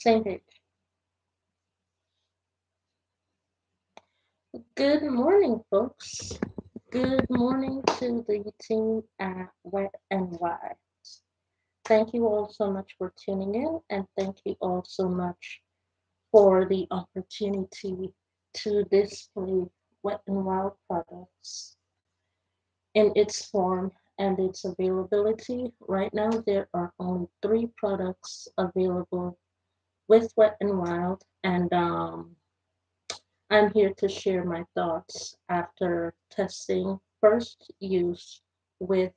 Same page. Good morning, folks. Good morning to the team at Wet and Wild. Thank you all so much for tuning in, and thank you all so much for the opportunity to display Wet and Wild products in its form and its availability. Right now, there are only three products available with Wet and Wild, and I'm here to share my thoughts after testing first use with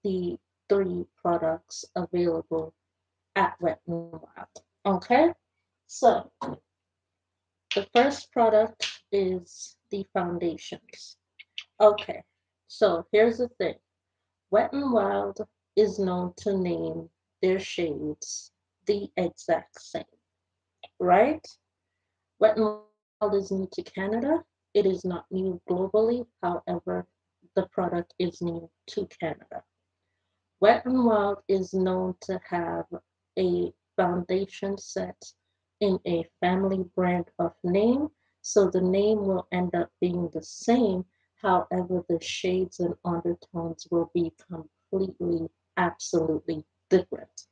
the three products available at Wet n Wild. Okay, so the first product is the foundations. Okay, so here's the thing. Wet n Wild is known to name their shades the exact same, right? Wet n Wild is new to Canada. It is not new globally. However, the product is new to Canada. Wet n Wild is known to have a foundation set in a family brand of name, so the name will end up being the same. However, the shades and undertones will be completely, absolutely different.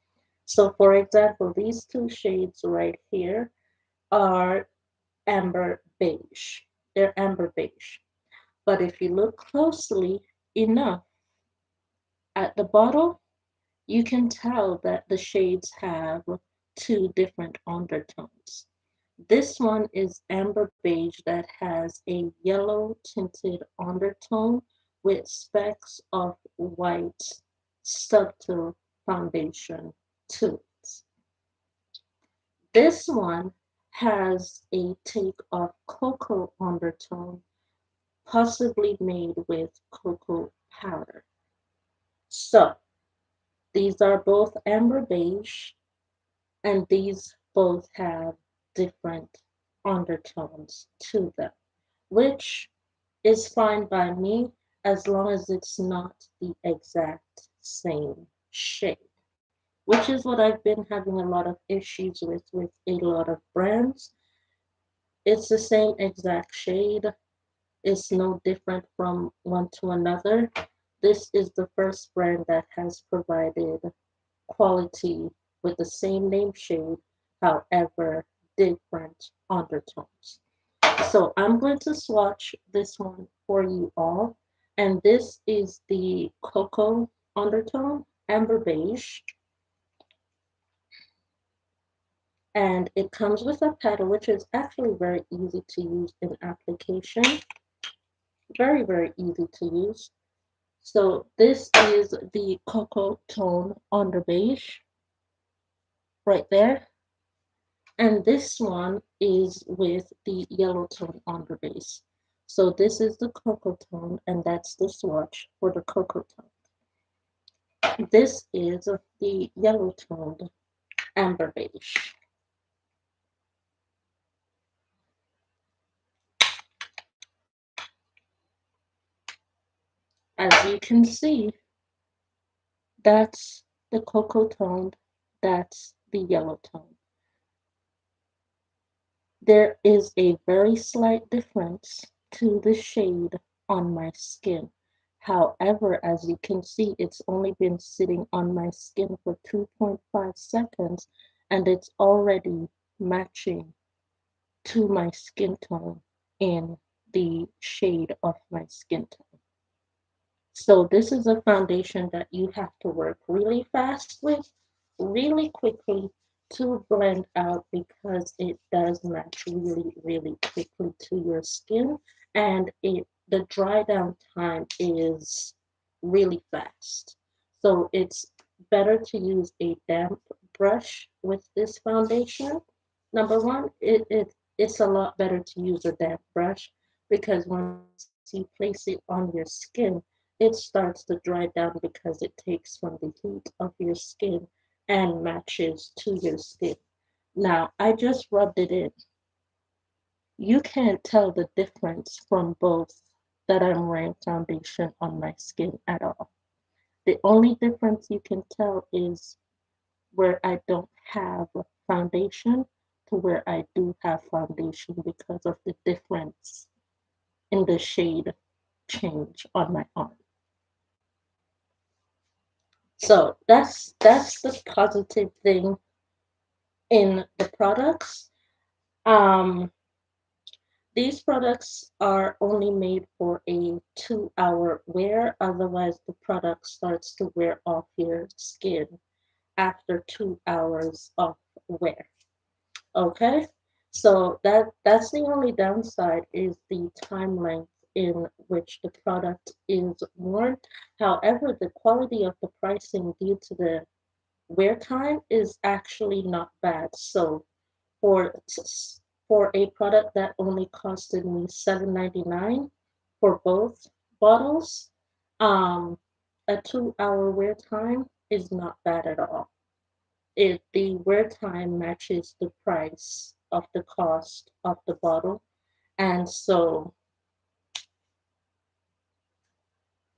So, for example, these two shades right here are amber beige. They're amber beige. But if you look closely enough at the bottle, you can tell that the shades have two different undertones. This one is amber beige that has a yellow tinted undertone with specks of white subtle foundation to it. This one has a take of cocoa undertone, possibly made with cocoa powder. So these are both amber beige, and these both have different undertones to them, which is fine by me as long as it's not the exact same shade, which is what I've been having a lot of issues with a lot of brands. It's the same exact shade. It's no different from one to another. This is the first brand that has provided quality with the same name shade, however, different undertones. So I'm going to swatch this one for you all. And this is the cocoa undertone, amber beige. And it comes with a paddle, which is actually very easy to use in application. Very, very easy to use. So this is the cocoa tone under beige right there. And this one is with the yellow tone under base. So this is the cocoa tone, and that's the swatch for the cocoa tone. This is the yellow toned amber beige. As you can see, that's the cocoa tone, that's the yellow tone. There is a very slight difference to the shade on my skin. However, as you can see, it's only been sitting on my skin for 2.5 seconds and it's already matching to my skin tone in the shade of my skin tone. So this is a foundation that you have to work really fast with, really quickly to blend out because it does match really, really quickly to your skin, and the dry down time is really fast. So it's better to use a damp brush with this foundation. Number one, it's a lot better to use a damp brush because once you place it on your skin, it starts to dry down because it takes from the heat of your skin and matches to your skin. Now, I just rubbed it in. You can't tell the difference from both that I'm wearing foundation on my skin at all. The only difference you can tell is where I don't have foundation, to where I do have foundation because of the difference in the shade change on my arm. So that's the positive thing in the products. Um, these products are only made for a 2 hour wear, otherwise the product starts to wear off your skin after 2 hours of wear. Okay, so that's the only downside is the time length in which the product is worn. However, the quality of the pricing due to the wear time is actually not bad. So for for a product that only costed me $7.99 for both bottles, um, a 2 hour wear time is not bad at all. If the wear time matches the price of the cost of the bottle. And so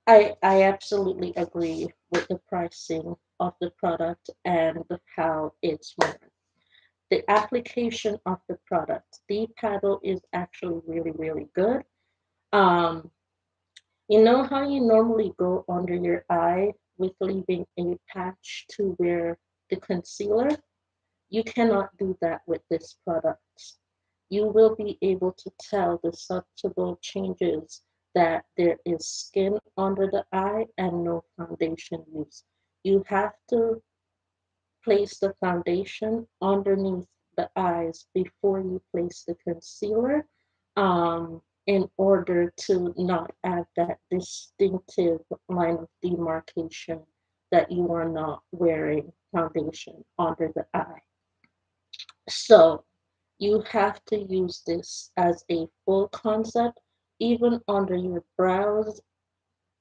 I absolutely agree with the pricing of the product and how it's worn. The application of the product, the paddle is actually really, really good. Um, you know how you normally go under your eye with leaving a patch to wear the concealer? You cannot do that with this product. You will be able to tell the subtle changes that there is skin under the eye and no foundation use. You have to place the foundation underneath the eyes before you place the concealer in order to not add that distinctive line of demarcation that you are not wearing foundation under the eye. So you have to use this as a full concept. Even under your brows,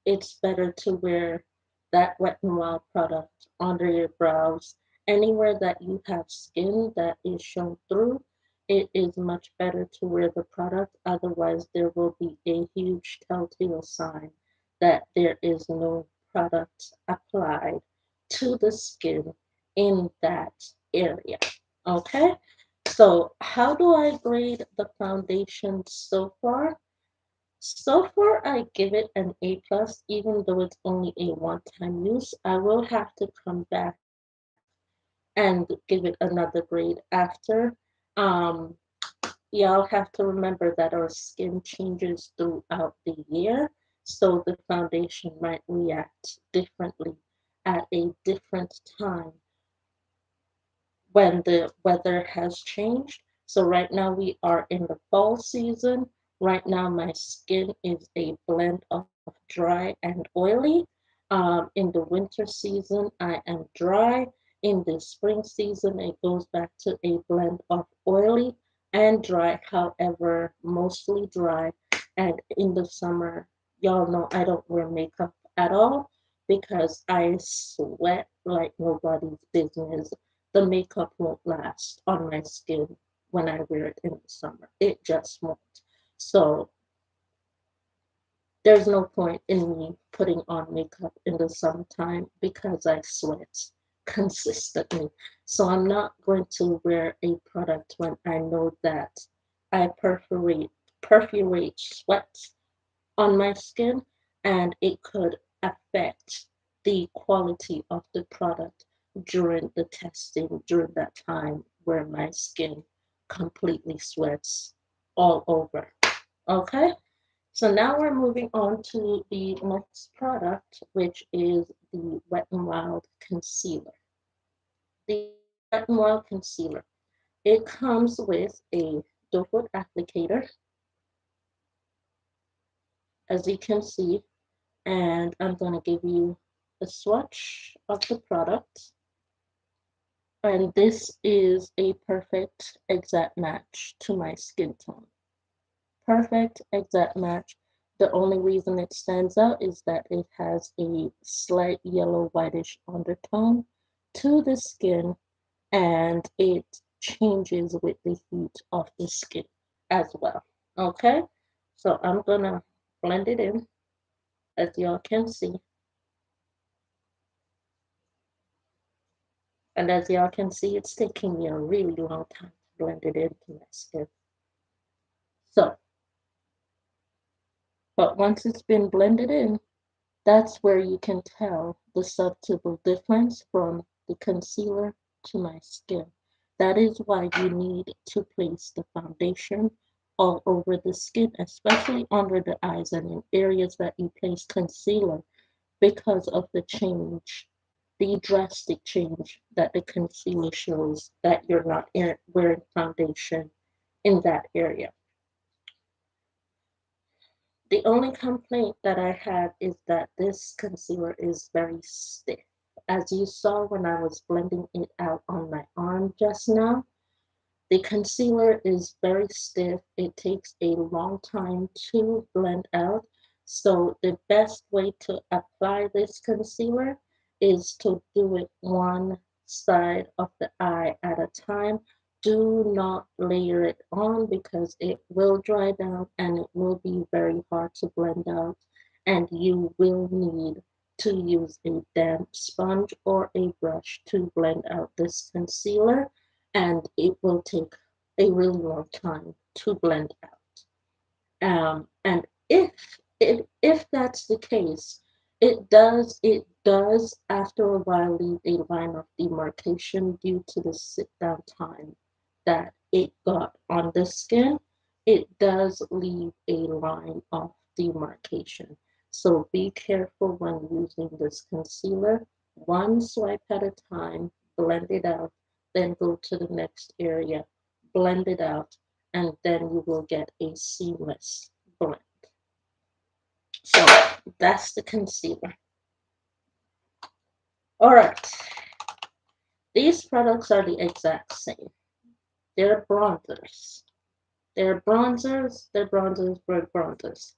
it's better to wear that Wet n Wild product under your brows. Anywhere that you have skin that is shown through, it is much better to wear the product. Otherwise, there will be a huge telltale sign that there is no product applied to the skin in that area. Okay? So, how do I grade the foundation so far? So far, I give it an A plus, even though it's only a one-time use. I will have to come back and give it another grade after. Um, Y'all have to remember that our skin changes throughout the year, so the foundation might react differently at a different time when the weather has changed. So right now we are in the fall season. Right now my skin is a blend of dry and oily. In the winter season, I am dry. In the spring season, it goes back to a blend of oily and dry, however, mostly dry. And in the summer, y'all know I don't wear makeup at all because I sweat like nobody's business. The makeup won't last on my skin when I wear it in the summer. It just won't. So there's no point in me putting on makeup in the summertime because I sweat consistently. So I'm not going to wear a product when I know that I perforate sweat on my skin and it could affect the quality of the product during the testing during that time where my skin completely sweats all over. Okay, so now we're moving on to the next product, which is the Wet n Wild concealer. The Wet n Wild concealer. It comes with a doe foot applicator, as you can see, and I'm going to give you a swatch of the product. And this is a perfect exact match to my skin tone. Perfect exact match. The only reason it stands out is that it has a slight yellow whitish undertone to the skin and it changes with the heat of the skin as well. Okay, so I'm gonna blend it in as y'all can see. And as y'all can see, it's taking me a really long time to blend it into my skin. So, but once it's been blended in, that's where you can tell the subtle difference from the concealer to my skin. That is why you need to place the foundation all over the skin, especially under the eyes and in areas that you place concealer because of the change, the drastic change that the concealer shows that you're not wearing foundation in that area. The only complaint that I had is that this concealer is very stiff. As you saw when I was blending it out on my arm just now, the concealer is very stiff. It takes a long time to blend out. So the best way to apply this concealer is to do it one side of the eye at a time. Do not layer it on because it will dry down and it will be very hard to blend out. And you will need to use a damp sponge or a brush to blend out this concealer, and it will take a really long time to blend out. And if that's the case, it does after a while leave a line of demarcation due to the sit down time that it got on the skin. It does leave a line of demarcation. So be careful when using this concealer. One swipe at a time, blend it out, then go to the next area, blend it out, and then you will get a seamless blend. So that's the concealer. All right, these products are the exact same. They're bronzers. They're bronzers, they're bronzers, they're bronzers.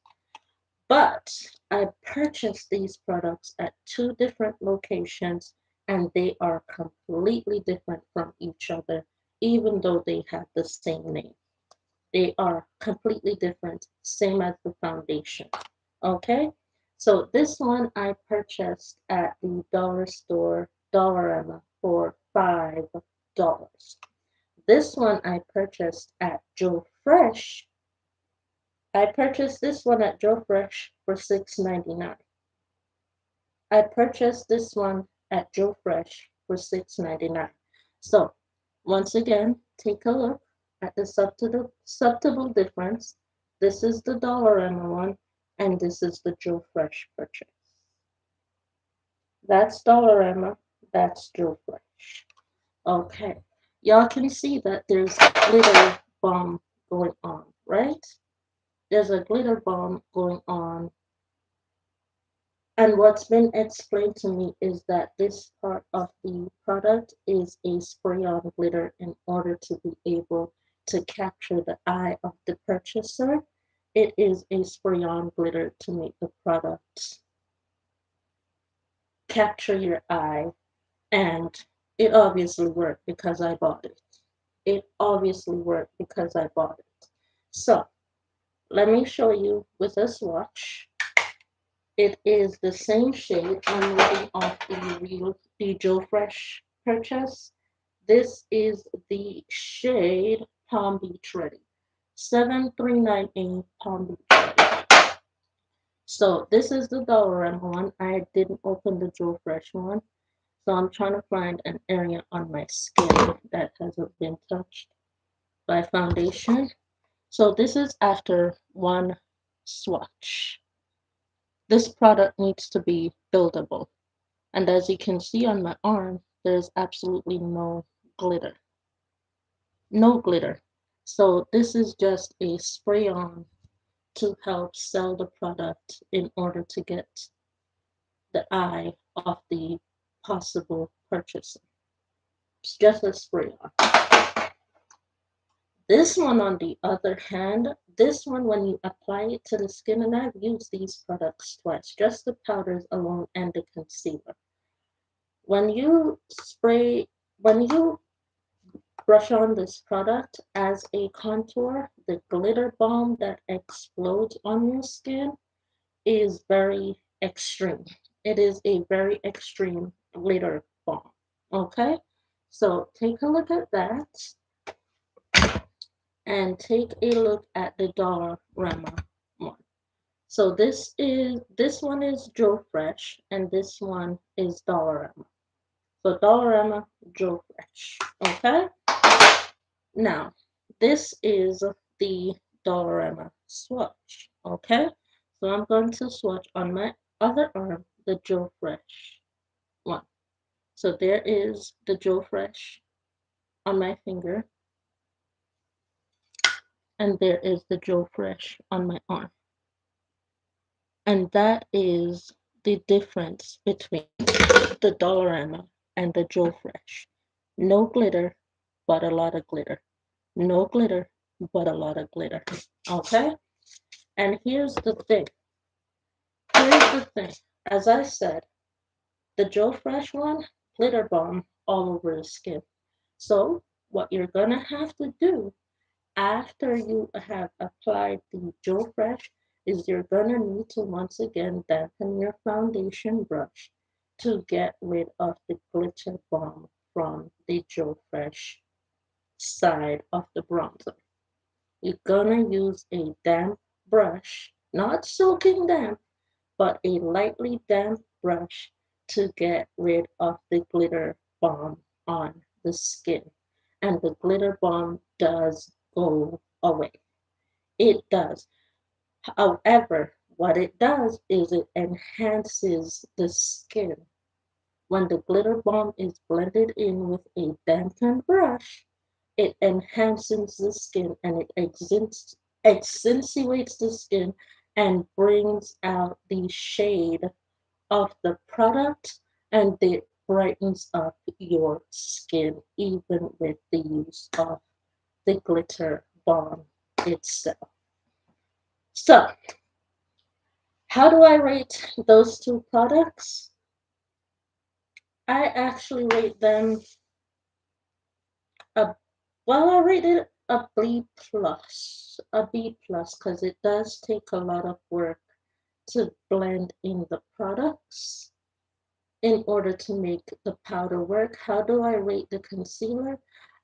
But I purchased these products at two different locations and they are completely different from each other, even though they have the same name. They are completely different, same as the foundation. Okay, so this one I purchased at the dollar store, Dollarama, for $5. This one I purchased at Joe Fresh. I purchased this one at Joe Fresh for $6.99. I purchased this one at Joe Fresh for $6.99. So once again, take a look at the subtle difference. This is the Dollarama one, and this is the Joe Fresh purchase. That's Dollarama, that's Joe Fresh. Okay, y'all can see that there's a glitter bomb going on, right? There's a glitter bomb going on. And what's been explained to me is that this part of the product is a spray-on glitter in order to be able to capture the eye of the purchaser. It is a spray-on glitter to make the product capture your eye, and it obviously worked because I bought it. It obviously worked because I bought it. So let me show you with a swatch. It is the same shade. I'm looking off the Joe Fresh purchase. This is the shade Palm Beach Ready. 7398 Palm Beach Ready. So this is the Dollarama one. I didn't open the Joe Fresh one. So I'm trying to find an area on my skin that hasn't been touched by foundation. So this is after one swatch. This product needs to be buildable. And as you can see on my arm, there's absolutely no glitter. No glitter. So this is just a spray on to help sell the product in order to get the eye of the possible purchaser. It's just a spray on. This one, on the other hand, this one, when you apply it to the skin, and I've used these products twice, just the powders alone and the concealer. When you when you brush on this product as a contour, the glitter bomb that explodes on your skin is very extreme. It is a very extreme glitter bomb. Okay, so take a look at that. and take a look at the Dollarama one. So this one is Joe Fresh and this one is Dollarama. So Dollarama, Joe Fresh. Okay? Now, this is the Dollarama swatch. Okay? So I'm going to swatch on my other arm the Joe Fresh one. So there is the Joe Fresh on my finger, and there is the Joe Fresh on my arm. And that is the difference between the Dollarama and the Joe Fresh. No glitter, but a lot of glitter. No glitter, but a lot of glitter. Okay? And here's the thing. Here's the thing. As I said, the Joe Fresh one, glitter bomb all over the skin. So what you're gonna have to do after you have applied the Joe Fresh is you're gonna need to once again dampen your foundation brush to get rid of the glitter bomb from the Joe Fresh side of the bronzer. You're gonna use a damp brush, not soaking damp, but a lightly damp brush to get rid of the glitter bomb on the skin. And the glitter bomb does go away. It does. However, what it does is it enhances the skin. When the glitter bomb is blended in with a dampened brush, it enhances the skin and it accentuates the skin and brings out the shade of the product and it brightens up your skin even with the use of the glitter bomb itself. So, how do I rate those two products? I actually rate them a well, I rated a B plus, because it does take a lot of work to blend in the products in order to make the powder work. How do I rate the concealer?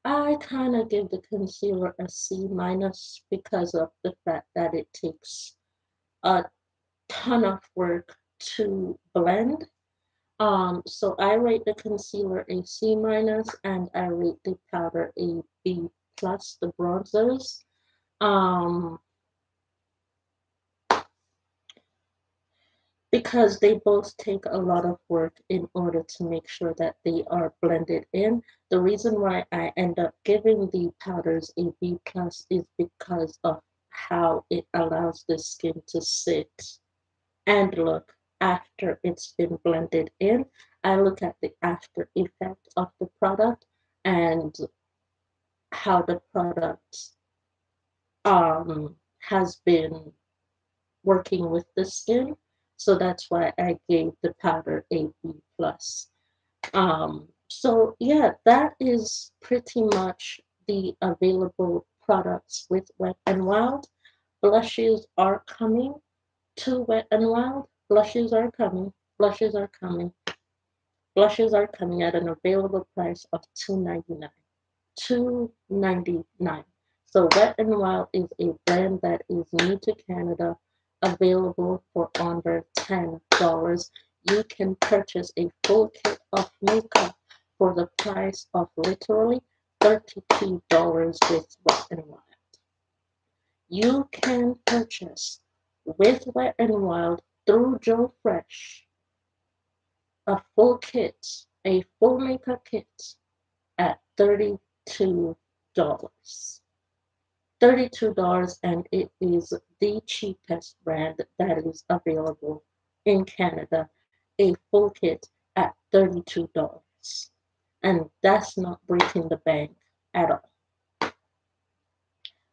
I kind of give the concealer a C minus because of the fact that it takes a ton of work to blend. So I rate the concealer a C minus and I rate the powder a B plus, the bronzers. Um, because they both take a lot of work in order to make sure that they are blended in. The reason why I end up giving the powders a B plus is because of how it allows the skin to sit and look after it's been blended in. I look at the after effect of the product and how the product has been working with the skin. So that's why I gave the powder a B plus. So yeah, that is pretty much the available products with Wet and Wild. Blushes are coming to Wet and Wild. Blushes are coming. Blushes are coming. Blushes are coming at an available price of $2.99. $2.99. So Wet and Wild is a brand that is new to Canada, available for under $10. You can purchase a full kit of makeup for the price of literally $32 with Wet and Wild. You can purchase with Wet and Wild through Joe Fresh a full kit, a full makeup kit at $32. $32, and it is the cheapest brand that is available in Canada. A full kit at $32. And that's not breaking the bank at all.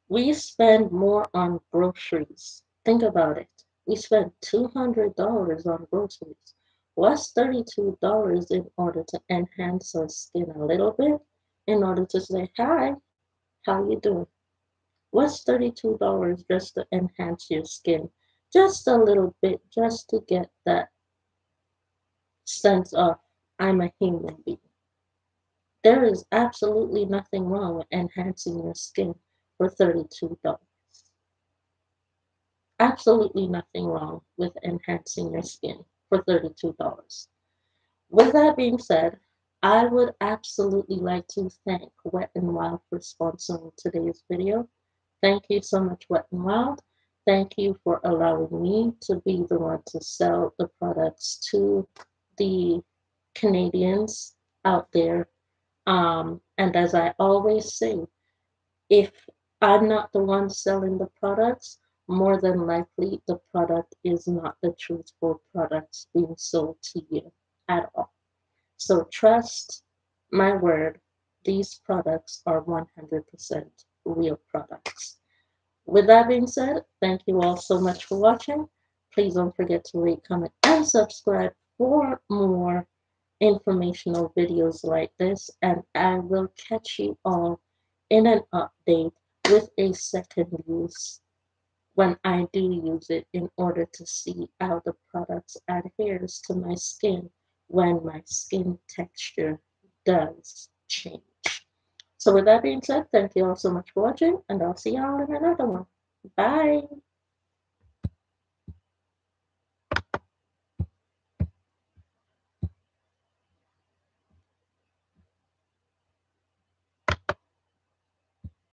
We spend more on groceries. Think about it. We spend $200 on groceries. What's $32 in order to enhance our skin a little bit? In order to say, hi, how you doing? What's $32 just to enhance your skin? Just a little bit, just to get that sense of I'm a human being. There is absolutely nothing wrong with enhancing your skin. for $32. Absolutely nothing wrong with enhancing your skin for $32. With that being said, I would absolutely like to thank Wet n Wild for sponsoring today's video. Thank you so much, Wet n Wild. Thank you for allowing me to be the one to sell the products to the Canadians out there. And as I always say, if I'm not the one selling the products, more than likely the product is not the truthful products being sold to you at all. So trust my word, these products are 100% real products. With that being said, thank you all so much for watching. Please don't forget to rate, comment, and subscribe for more informational videos like this, and I will catch you all in an update with a second use when I do use it in order to see how the product adheres to my skin when my skin texture does change. So with that being said, thank you all so much for watching, and I'll see y'all in another one. Bye.